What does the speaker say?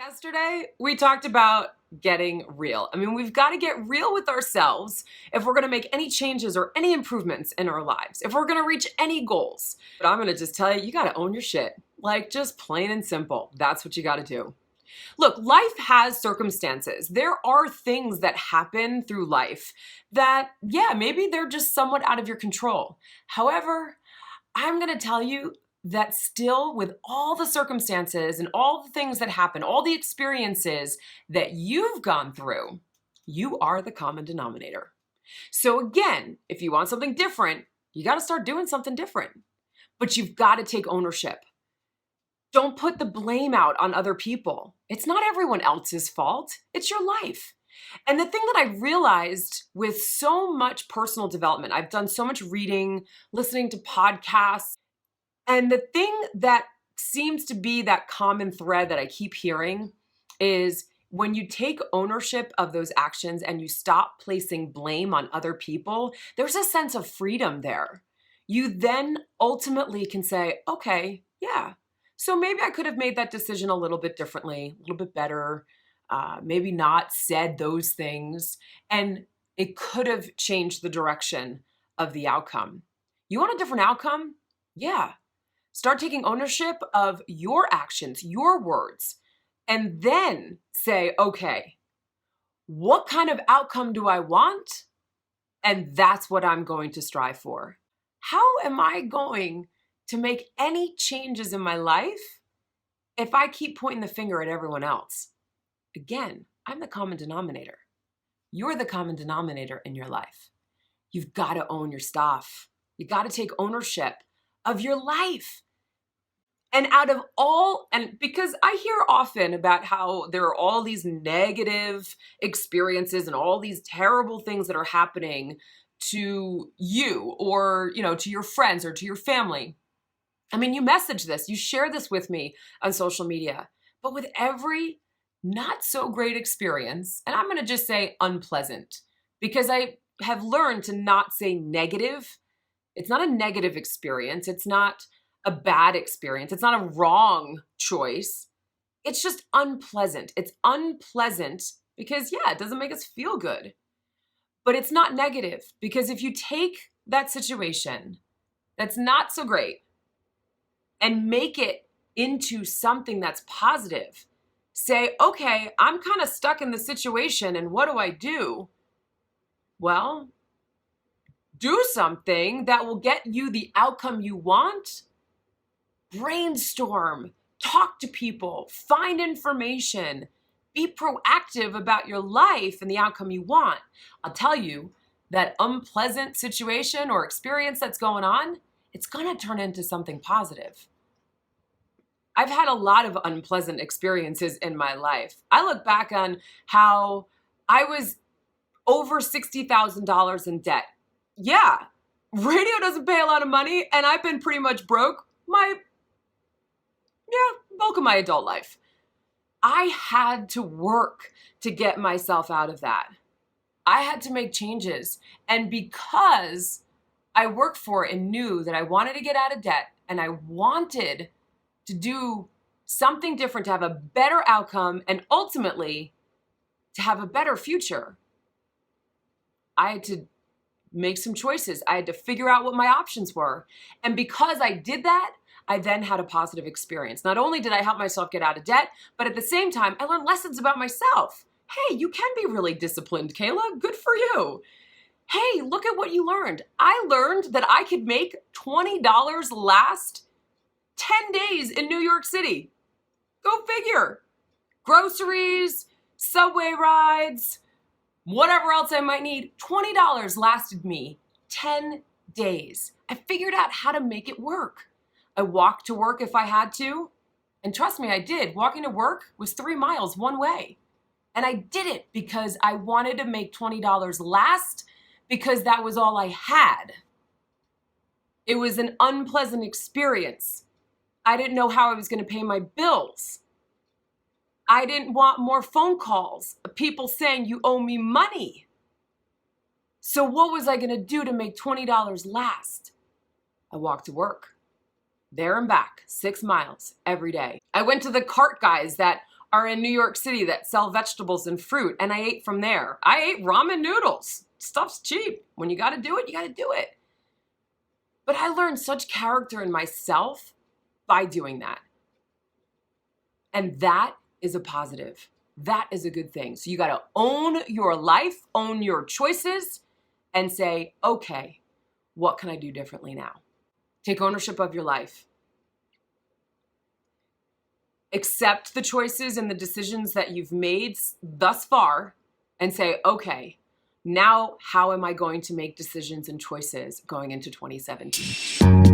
Yesterday, we talked about getting real. I mean, we've got to get real with ourselves if we're going to make any changes or any improvements in our lives, if we're going to reach any goals. But I'm going to just tell you, you got to own your shit. Like, just plain and simple. That's what you got to do. Look, life has circumstances. There are things that happen through life that, yeah, maybe they're just somewhat out of your control. However, I'm going to tell you that still, with all the circumstances and all the things that happen, all the experiences that you've gone through, you are the common denominator. So again, if you want something different, you got to start doing something different. But you've got to take ownership. Don't put the blame out on other people. It's not everyone else's fault. It's your life. And the thing that I realized with so much personal development, I've done so much reading, listening to podcasts, and the thing that seems to be that common thread that I keep hearing is when you take ownership of those actions and you stop placing blame on other people, there's a sense of freedom there. You then ultimately can say, okay, yeah, so maybe I could have made that decision a little bit differently, a little bit better, maybe not said those things, and it could have changed the direction of the outcome. You want a different outcome? Yeah. Start taking ownership of your actions, your words, and then say, okay, what kind of outcome do I want? And that's what I'm going to strive for. How am I going to make any changes in my life if I keep pointing the finger at everyone else? Again, I'm the common denominator. You're the common denominator in your life. You've got to own your stuff. You got to take ownership of your life. And because I hear often about how there are all these negative experiences and all these terrible things that are happening to you or, to your friends or to your family. I mean, you message this, you share this with me on social media, but with every not so great experience, and I'm going to just say unpleasant, because I have learned to not say negative. It's not a negative experience. It's not a bad experience. It's not a wrong choice. It's just unpleasant. It's unpleasant because, yeah, it doesn't make us feel good. But it's not negative, because if you take that situation that's not so great and make it into something that's positive, say, okay, I'm kind of stuck in the situation and what do I do? Well, do something that will get you the outcome you want. Brainstorm, talk to people, find information, be proactive about your life and the outcome you want. I'll tell you, that unpleasant situation or experience that's going on, it's going to turn into something positive. I've had a lot of unpleasant experiences in my life. I look back on how I was over $60,000 in debt. Yeah, radio doesn't pay a lot of money, and I've been pretty much broke bulk of my adult life. I had to work to get myself out of that. I had to make changes. And because I worked for it and knew that I wanted to get out of debt and I wanted to do something different to have a better outcome and ultimately to have a better future, I had to make some choices. I had to figure out what my options were. And because I did that, I then had a positive experience. Not only did I help myself get out of debt, but at the same time, I learned lessons about myself. Hey, you can be really disciplined, Kayla. Good for you. Hey, look at what you learned. I learned that I could make $20 last 10 days in New York City. Go figure. Groceries, subway rides, whatever else I might need. $20 lasted me 10 days. I figured out how to make it work. I walked to work if I had to. And trust me, I did. Walking to work was 3 miles one way. And I did it because I wanted to make $20 last, because that was all I had. It was an unpleasant experience. I didn't know how I was going to pay my bills. I didn't want more phone calls of people saying you owe me money. So what was I going to do to make $20 last? I walked to work. There and back, 6 miles every day. I went to the cart guys that are in New York City that sell vegetables and fruit, and I ate from there. I ate ramen noodles. Stuff's cheap. When you gotta do it, you gotta do it. But I learned such character in myself by doing that. And that is a positive. That is a good thing. So you gotta own your life, own your choices, and say, okay, what can I do differently now? Take ownership of your life. Accept the choices and the decisions that you've made thus far and say, okay, now how am I going to make decisions and choices going into 2017?